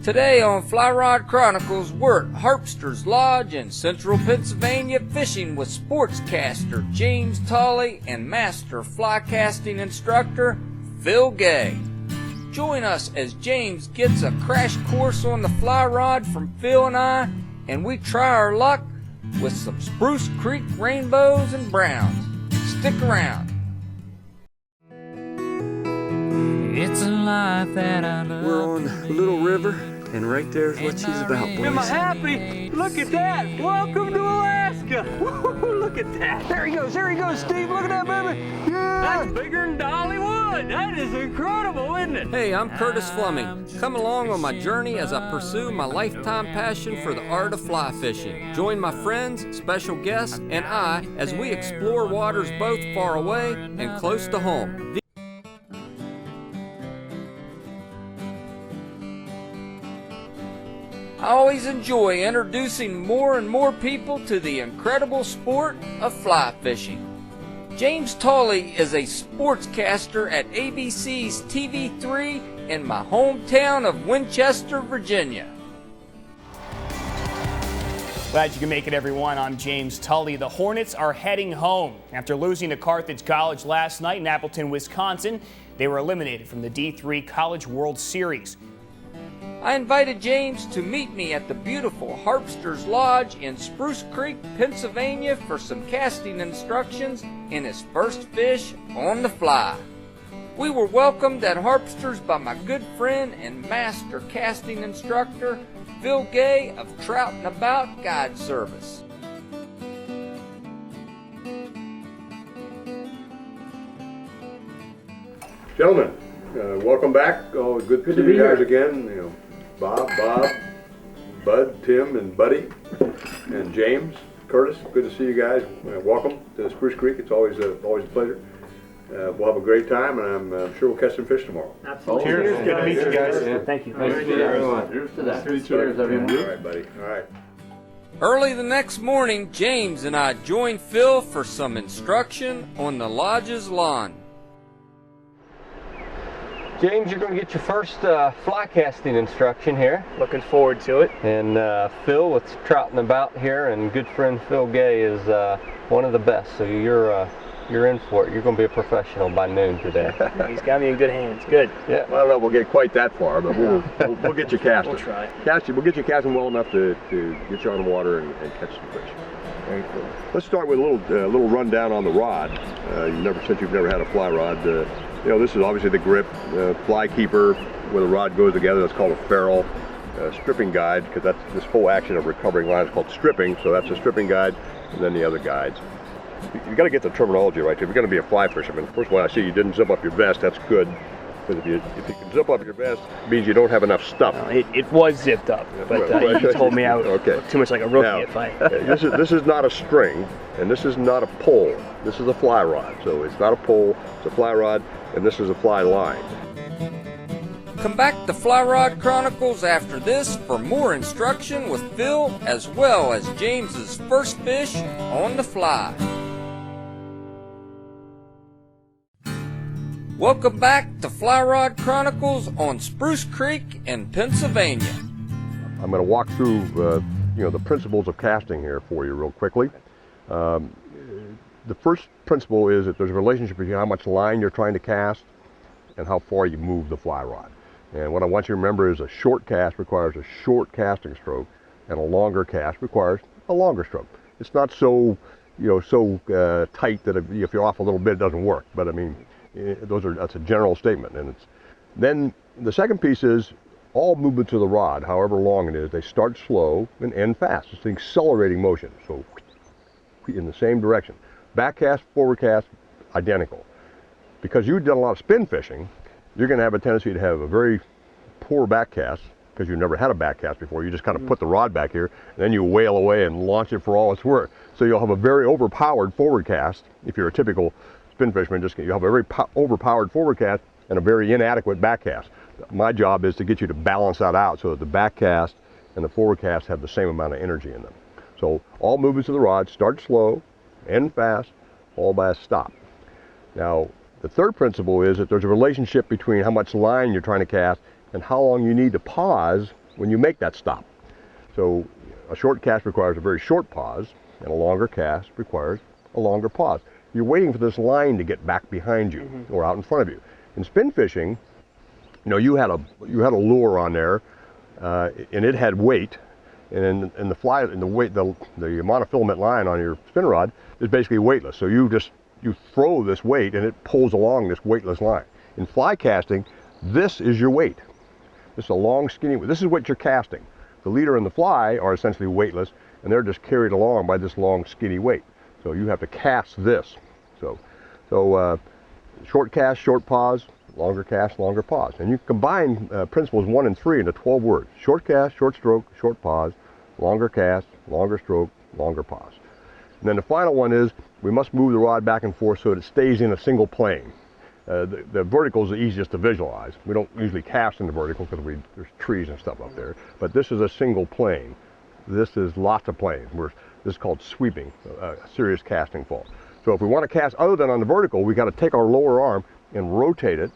Today on Fly Rod Chronicles, we're at Harpsters Lodge in central Pennsylvania fishing with sportscaster James Tolley and master fly casting instructor Phil Gay. Join us as James gets a crash course on the fly rod from Phil and we try our luck with some Spruce Creek rainbows and browns. Stick around. It's a life that I love. We're on the Little River, and right there is what she's about, boys. Am I happy? Look at that! Welcome to Alaska! Look at that! There he goes, Steve! Look at that, baby! Yeah! That's bigger than Dollywood! That is incredible, isn't it? Hey, I'm Curtis Fleming. Come along on my journey as I pursue my lifetime passion for the art of fly fishing. Join my friends, special guests, and I as we explore waters both far away and close to home. I always enjoy introducing more and more people to the incredible sport of fly fishing. James Tolley is a sportscaster at ABC's TV3 in my hometown of Winchester, Virginia. Glad you can make it, everyone. I'm James Tully. The Hornets are heading home. After losing to Carthage College last night in Appleton, Wisconsin, they were eliminated from the D3 College World Series. I invited James to meet me at the beautiful Harpsters Lodge in Spruce Creek, Pennsylvania for some casting instructions in his first fish on the fly. We were welcomed at Harpsters by my good friend and master casting instructor, Phil Gay of Trout and About Guide Service. Gentlemen, welcome back. Always good to see you guys again. You know, Bob, Bud, Tim, and Buddy, and James, Curtis. Good to see you guys. Welcome to Spruce Creek. It's always a pleasure. We'll have a great time, and I'm sure we'll catch some fish tomorrow. Absolutely. Cheers. Good to meet you guys. Yeah. Thank you. Nice to meet everyone. Cheers to that. Cheers, everyone. All right, buddy. All right. Early the next morning, James and I joined Phil for some instruction on the lodge's lawn. James, you're going to get your first fly casting instruction here. Looking forward to it. And Phil with Trout and About here, and good friend Phil Gay is one of the best. So you're in for it. You're going to be a professional by noon today. He's got me in good hands. Good. Yeah. Well, I don't know if we'll get quite that far, but we'll get you casting. We'll try. We'll get you casting well enough to get you on the water and catch some fish. Very cool. Let's start with a little rundown on the rod. Since you've never had a fly rod, you know, this is obviously the grip, fly keeper, where the rod goes together. That's called a ferrule. Stripping guide, because that's this whole action of recovering line is called stripping. So that's a stripping guide, and then the other guides. You got to get the terminology right. If you're going to be a fly fisherman, first of all, I see you didn't zip up your vest. That's good. Because if you can zip up your vest, it means you don't have enough stuff. No, it was zipped up, but you told me I would look too much like a rookie now, if I... this is not a string, and this is not a pole. This is a fly rod. So it's not a pole, it's a fly rod, and this is a fly line. Come back to Fly Rod Chronicles after this for more instruction with Phil, as well as James's first fish on the fly. Welcome back to Fly Rod Chronicles on Spruce Creek in Pennsylvania. I'm going to walk through the principles of casting here for you real quickly. The first principle is that there's a relationship between how much line you're trying to cast and how far you move the fly rod. And what I want you to remember is a short cast requires a short casting stroke, and a longer cast requires a longer stroke. It's not so tight that if you're off a little bit it doesn't work. But I mean, that's a general statement. And then the second piece is all movements of the rod, however long it is, they start slow and end fast. It's an accelerating motion, so in the same direction. Back cast, forward cast, identical. Because you've done a lot of spin fishing, you're going to have a tendency to have a very poor back cast because you've never had a back cast before. You just kind of put the rod back here, and then you wail away and launch it for all it's worth. So you'll have a very overpowered forward cast. If you're a typical spin fisherman, you have a very overpowered forward cast and a very inadequate back cast. My job is to get you to balance that out so that the back cast and the forward cast have the same amount of energy in them. So all movements of the rod start slow, end fast, all by a stop. Now, the third principle is that there's a relationship between how much line you're trying to cast and how long you need to pause when you make that stop. So a short cast requires a very short pause, and a longer cast requires a longer pause. You're waiting for this line to get back behind you or out in front of you. In spin fishing, you know, you had a lure on there, and it had weight, and the monofilament line on your spin rod is basically weightless. So you throw this weight and it pulls along this weightless line. In fly casting, this is your weight. This is a long, skinny. This is what you're casting. The leader and the fly are essentially weightless, and they're just carried along by this long, skinny weight. So you have to cast this. So short cast, short pause, longer cast, longer pause. And you combine principles 1 and 3 into 12 words. Short cast, short stroke, short pause, longer cast, longer stroke, longer pause. And then the final one is we must move the rod back and forth so that it stays in a single plane. The vertical is the easiest to visualize. We don't usually cast in the vertical because there's trees and stuff up there. But this is a single plane. This is lots of planes. This is called sweeping, a serious casting fault. So if we want to cast other than on the vertical, we got to take our lower arm and rotate it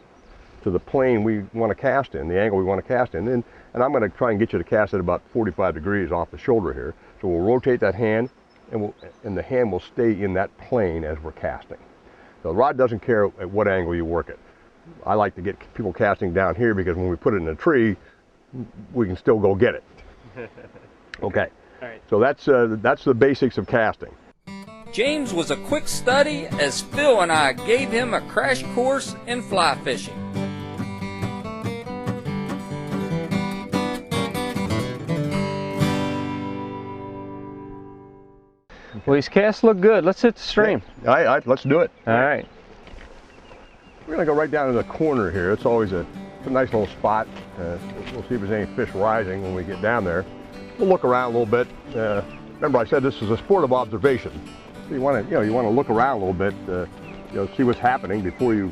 to the plane we want to cast in, the angle we want to cast in. And I'm going to try and get you to cast it about 45 degrees off the shoulder here. So we'll rotate that hand, and the hand will stay in that plane as we're casting. So the rod doesn't care at what angle you work it. I like to get people casting down here because when we put it in a tree, we can still go get it. Okay. All right. So that's the basics of casting. James was a quick study as Phil and I gave him a crash course in fly fishing. Well, these casts look good. Let's hit the stream. All right, let's do it. All right. We're going to go right down to the corner here. It's always a nice little spot. We'll see if there's any fish rising when we get down there. We'll look around a little bit. Remember, I said this is a sport of observation. So you want to look around a little bit, see what's happening before you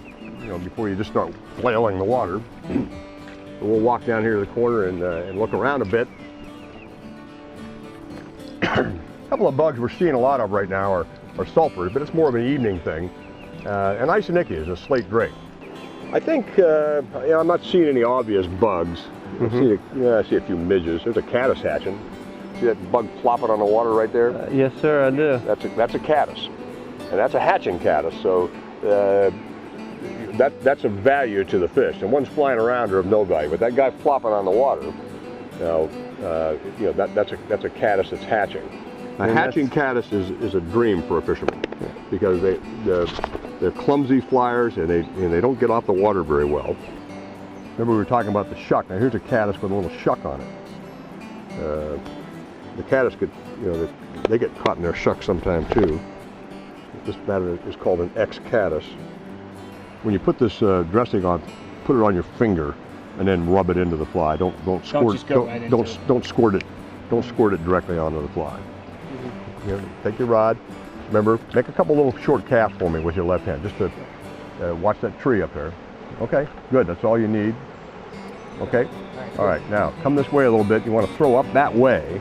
just start flailing the water. So we'll walk down here to the corner and look around a bit. A couple of bugs we're seeing a lot of right now are sulfurs, but it's more of an evening thing. And Isonychia is a slate drake. I think I'm not seeing any obvious bugs. I see a few midges. There's a caddis hatching. See that bug flopping on the water right there? Yes, sir, I do. That's a caddis, and that's a hatching caddis. So that's of value to the fish. And ones flying around are of no value. But that guy flopping on the water, that's a caddis that's hatching. A hatching caddis is a dream for a fisherman because they're clumsy flyers and they don't get off the water very well. Remember we were talking about the shuck. Now here's a caddis with a little shuck on it. The caddis they get caught in their shuck sometime too. That is called an X-caddis. When you put this dressing on, put it on your finger and then rub it into the fly. Don't squirt it directly onto the fly. Take your rod. Remember, make a couple little short casts for me with your left hand, just to watch that tree up there. Okay, good. That's all you need. Okay. All right. Now come this way a little bit. You want to throw up that way,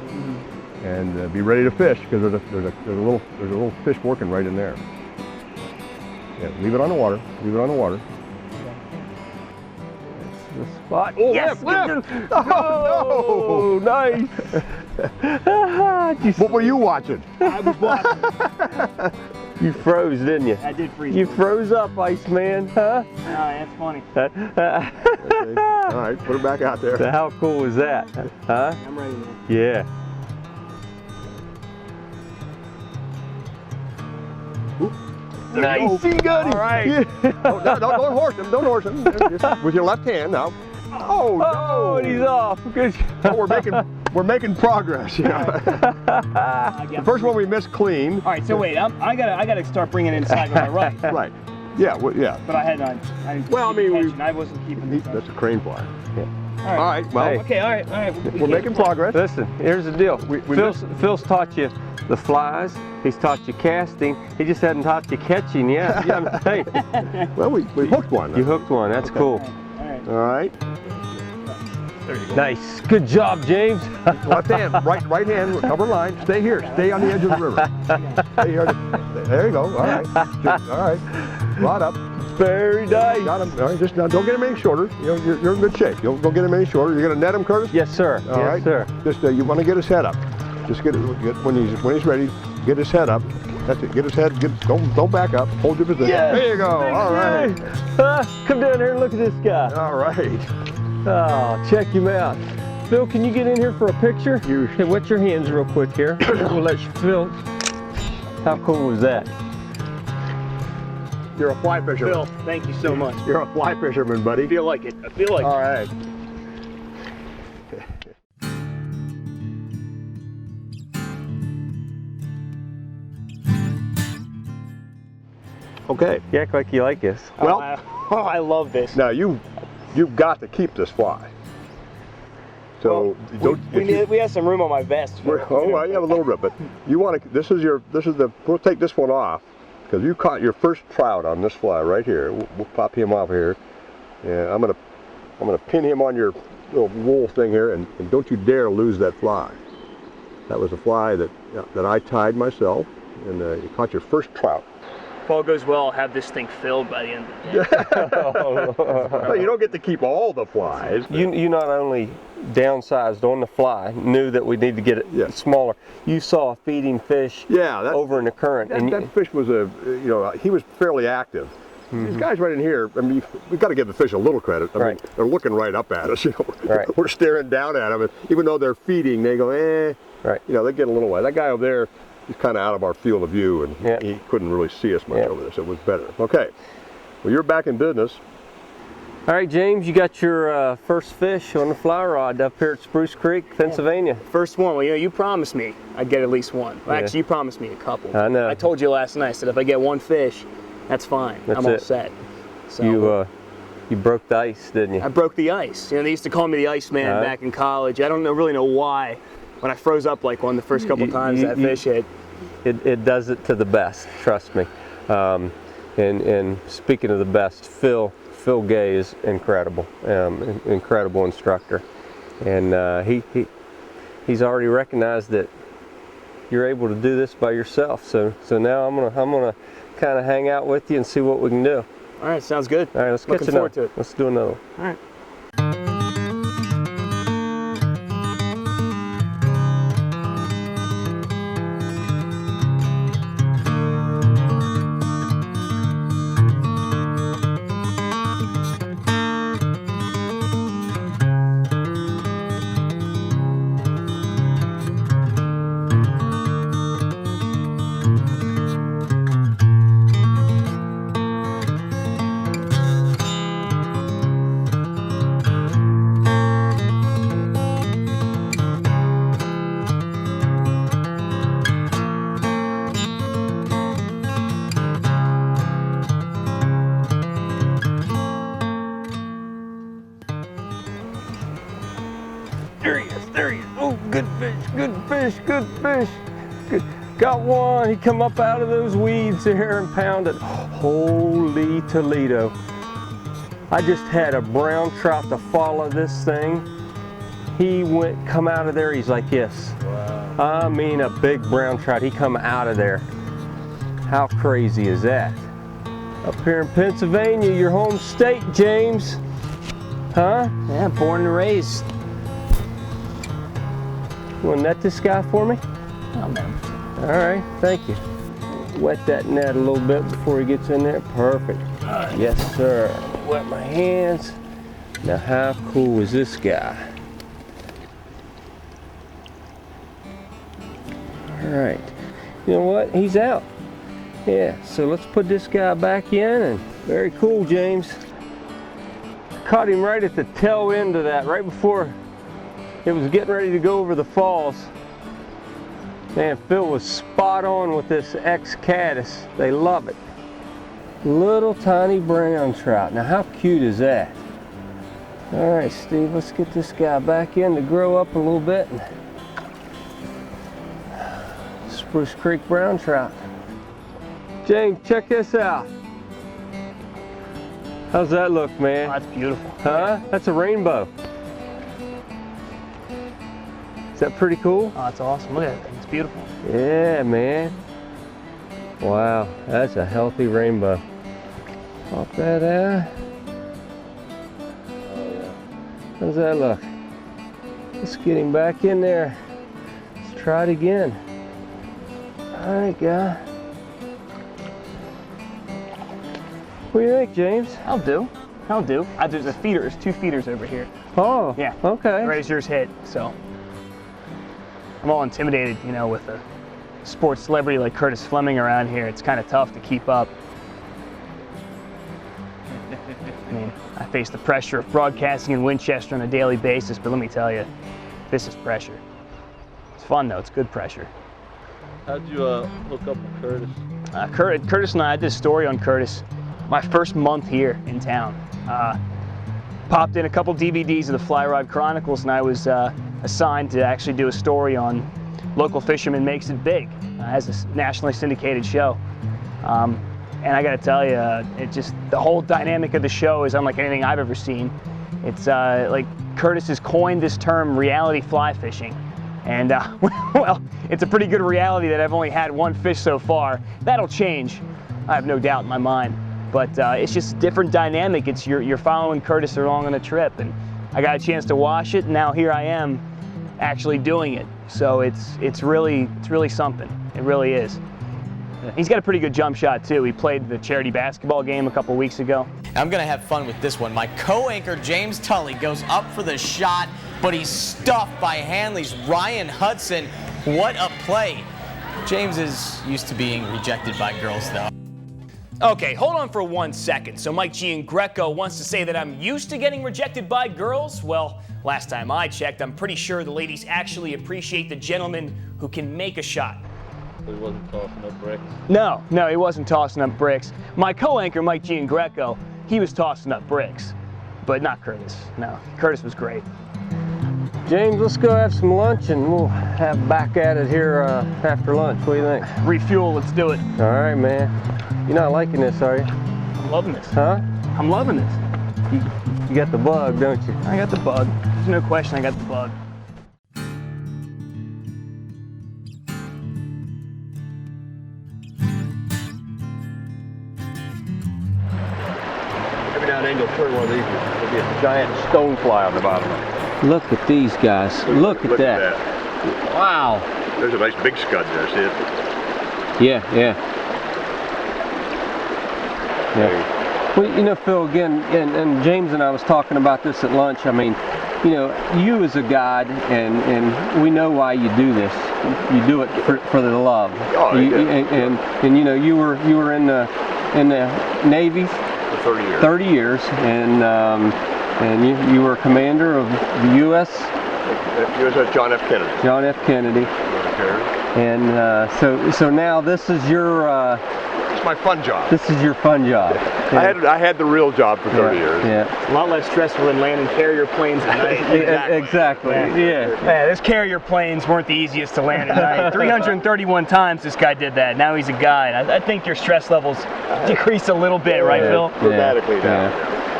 and be ready to fish because there's a little fish working right in there. Yeah. Leave it on the water. Leave it on the water. The spot. Oh, yes, lift. Oh, no. Nice. What were you watching? I was watching. You froze, didn't you? I did freeze. You froze up, Iceman, huh? Oh, that's funny. Okay. All right, put it back out there. So how cool was that? Huh? I'm ready, man. Yeah. Nice. You got him. All right. Yeah. Don't horse him. Don't horse him. Just with your left hand now. Oh, no. Oh, and he's off. Good job. Oh, we're making progress. The first one we missed clean. All right, so wait, I gotta start bringing it inside with my right. Right. Yeah. Well, yeah. But I had I wasn't keeping it. That's a crane fly. Yeah. All right. Well. Hey. Okay. All right. We're making progress. Listen, here's the deal. We Phil's taught you the flies. He's taught you casting. He just hadn't taught you catching yet. You know what I'm saying? Well, we hooked one. You hooked one. That's cool. All right. Nice. Good job, James. Left hand, right hand, cover line. Stay here. Stay on the edge of the river. Stay here. There you go. All right. All right. Rod up. Very nice. Got him. All right, just now, don't get him any shorter. You're in good shape. Don't get him any shorter. You're gonna net him, Curtis? Yes, sir. All right. Sir. Just you want to get his head up. Just get when he's ready. Get his head up. That's it. Get his head. Don't back up. Hold your position. Yes. There you go. All right. Come down here and look at this guy. All right. Oh, check him out. Phil, can you get in here for a picture? Hey, wet your hands real quick here. We'll let you Phil. How cool was that? You're a fly fisherman. Phil, thank you so much. You're a fly fisherman, buddy. I feel like it. I feel like All it. right. Okay. You act like you like this. Well, I love this. now you've got to keep this fly. So we have some room on my vest. well, you have a little bit, but you want to. We'll take this one off because you caught your first trout on this fly right here. We'll pop him off here, and I'm gonna pin him on your little wool thing here, and don't you dare lose that fly. That was a fly that I tied myself, and you caught your first trout. If all goes well, I'll have this thing filled by the end of the day. Well, you don't get to keep all the flies. You not only downsized on the fly, knew that we need to get it smaller. You saw a feeding fish over in the current. That fish was he was fairly active. These guys right in here, I mean, we've got to give the fish a little credit. I mean, they're looking right up at us, We're staring down at them, and even though they're feeding, they go, they get a little way. That guy over there, he's kind of out of our field of view, and he couldn't really see us much over there, so it was better. Okay, well, you're back in business. All right, James, you got your first fish on the fly rod up here at Spruce Creek, Pennsylvania. First one. Well, you promised me I'd get at least one. Well, actually, you promised me a couple. I know. I told you last night, I said if I get one fish, that's fine. I'm all set. So you broke the ice, didn't you? I broke the ice. They used to call me the Iceman back in college. I don't really know why. When I froze up like one the first couple times that fish hit. It does it to the best, trust me. And speaking of the best, Phil Gay is incredible, incredible instructor, and he's already recognized that you're able to do this by yourself. So now I'm gonna kind of hang out with you and see what we can do. All right, sounds good. All right, let's get Looking forward to it. Let's do another one. All right. There he is. Oh, good fish, good fish, good fish. Good. Got one. He come up out of those weeds there and pounded. Holy Toledo. I just had a brown trout to follow this thing. He come out of there, he's like this. Wow. I mean, a big brown trout. He come out of there. How crazy is that? Up here in Pennsylvania, your home state, James. Huh? Yeah, born and raised. You want to net this guy for me? Oh, man. All right, thank you. Wet that net a little bit before he gets in there. Perfect. Yes, sir. Wet my hands. Now, how cool is this guy? All right. You know what? He's out. Yeah, so let's put this guy back in, and very cool, James. Caught him right at the tail end of that, right before it was getting ready to go over the falls. Man, Phil was spot on with this X-Caddis. They love it. Little tiny brown trout. Now how cute is that? All right, Steve, let's get this guy back in to grow up a little bit. Spruce Creek brown trout. James, check this out. How's that look, man? Oh, that's beautiful. Huh? That's a rainbow. Is that pretty cool? Oh, that's awesome. Look at it. It's beautiful. Yeah, man. Wow, that's a healthy rainbow. Pop that out. How's that look? Let's get him back in there. Let's try it again. All right, guy. What do you think, James? I'll do. There's a feeder. There's 2 feeders over here. Oh, Yeah. okay. Right as yours hit, so. I'm all intimidated, you know, with a sports celebrity like Curtis Fleming around here. It's kind of tough to keep up. I mean, I face the pressure of broadcasting in Winchester on a daily basis, but let me tell you, this is pressure. It's fun though, it's good pressure. How'd you hook up with Curtis? Curtis and I did a story on Curtis my first month here in town. Popped in a couple DVDs of the Fly Rod Chronicles, and I was assigned to actually do a story on Local Fisherman Makes It Big as a nationally syndicated show. And I gotta tell you, the whole dynamic of the show is unlike anything I've ever seen. It's like Curtis has coined this term reality fly fishing. And well, it's a pretty good reality that I've only had 1 fish so far. That'll change, I have no doubt in my mind. But it's just a different dynamic. It's you're following Curtis along on a trip, and I got a chance to watch it, and now here I am actually doing it. So it's really something. It really is. He's got a pretty good jump shot too. He played the charity basketball game a couple weeks ago. I'm gonna have fun with this one. My co-anchor James Tully goes up for the shot, but he's stuffed by Hanley's Ryan Hudson. What a play. James is used to being rejected by girls though. Okay, hold on for 1 second. So Mike Giangreco wants to say that I'm used to getting rejected by girls? Well, last time I checked, I'm pretty sure the ladies actually appreciate the gentleman who can make a shot. He wasn't tossing up bricks. No, he wasn't tossing up bricks. My co-anchor, Mike Giangreco, he was tossing up bricks, but not Curtis. No, Curtis was great. James, let's go have some lunch and we'll have back at it here after lunch. What do you think? Refuel, let's do it. All right, man. You're not liking this, are you? I'm loving this. Huh? I'm loving this. You got the bug, don't you? I got the bug. There's no question I got the bug. Every now and then you'll turn one of these, there'll be a giant stonefly on the bottom of it. Look at these guys. Look at that. Wow. There's a nice big scud there, see it? Yeah. Well, you know, Phil, again, and James and I was talking about this at lunch. I mean, you know, you as a guide, and we know why you do this. You do it for the love. Oh, and you know, you were in the Navy For 30 years. 30 years, and you were a commander of the U.S. USS John F. Kennedy. John F. Kennedy. And so now this is your. It's my fun job. This is your fun job. I had the real job for 30 years. Yeah. A lot less stressful than landing carrier planes at night. Exactly. Yeah, those carrier planes weren't the easiest to land at night. 331 times this guy did that. Now he's a guide. I think your stress levels decreased a little bit, right, Phil? Dramatically down.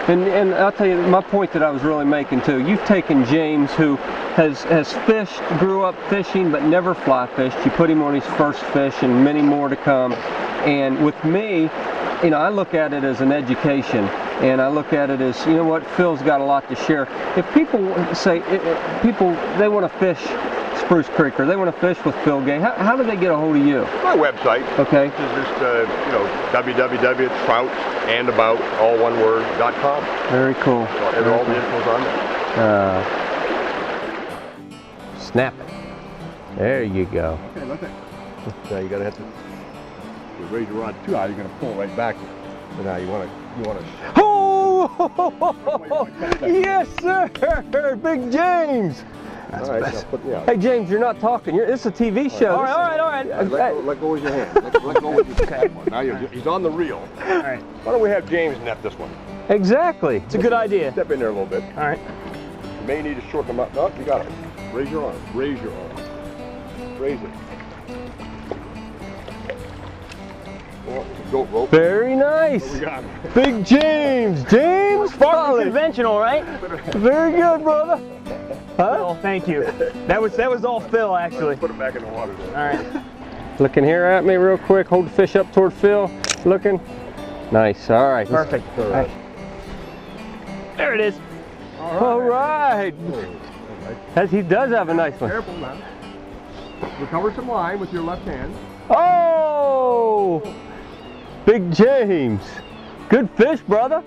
And I'll tell you, my point that I was really making too, you've taken James, who has fished, grew up fishing, but never fly fished. You put him on his first fish and many more to come. And with me, you know, I look at it as an education, and I look at it as, you know what, Phil's got a lot to share. If people say, they want to fish Spruce Creek, or they want to fish with Phil Gay, how do they get a hold of you? My website. Okay. Which is just, you know, www.troutandaboutalloneWord.com. Very cool. And all the info's on there. Snap it. There you go. Okay, look at it. Now you gotta have to raise your rod too high. You're gonna pull right back. So now you wanna. Oh! Yes, sir. Big James. All right, now put me out. Hey, James, you're not talking. It's a TV show. All right. Let go with your hand. Let go with your tap one. Now he's on the reel. All right. Why don't we have James net this one? Exactly. It's a good idea. Step in there a little bit. All right. You may need to shorten them up. No, you got it. Raise your arm. Raise your arm. Raise it. Goat rope. Very nice. We got him. Big James. James Foley. Conventional, right? Very good, brother. Huh? Phil, thank you. That was all Phil, actually. Put him back in the water there. All right. Looking here at me real quick. Hold the fish up toward Phil. Looking. Nice, all right. Perfect. All right. There it is. All right. He does have a nice one. Careful now. Recover some line with your left hand. Oh! Big James. Good fish, brother.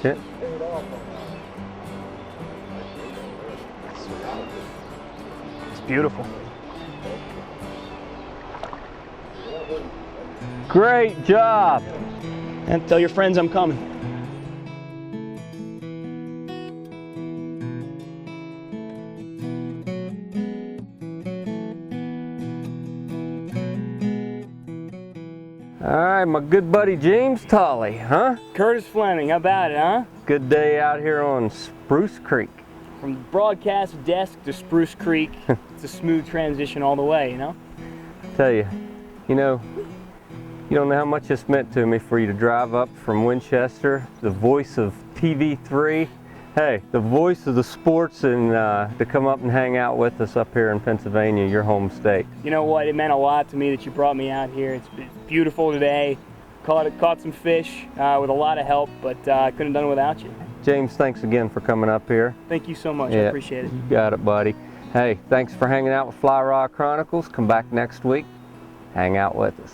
Yeah. It's beautiful. Great job. And tell your friends I'm coming. All right, my good buddy James Tolley, huh? Curtis Fleming, how about it, huh? Good day out here on Spruce Creek. From broadcast desk to Spruce Creek, it's a smooth transition all the way, you know? Tell you, you don't know how much this meant to me for you to drive up from Winchester, the voice of TV3, hey, the voice of the sports, and to come up and hang out with us up here in Pennsylvania, your home state. You know what, it meant a lot to me that you brought me out here. It's beautiful today. Caught some fish with a lot of help, but I couldn't have done it without you. James, thanks again for coming up here. Thank you so much, Yeah, I appreciate it. You got it, buddy. Hey, thanks for hanging out with Fly Rod Chronicles. Come back next week, hang out with us.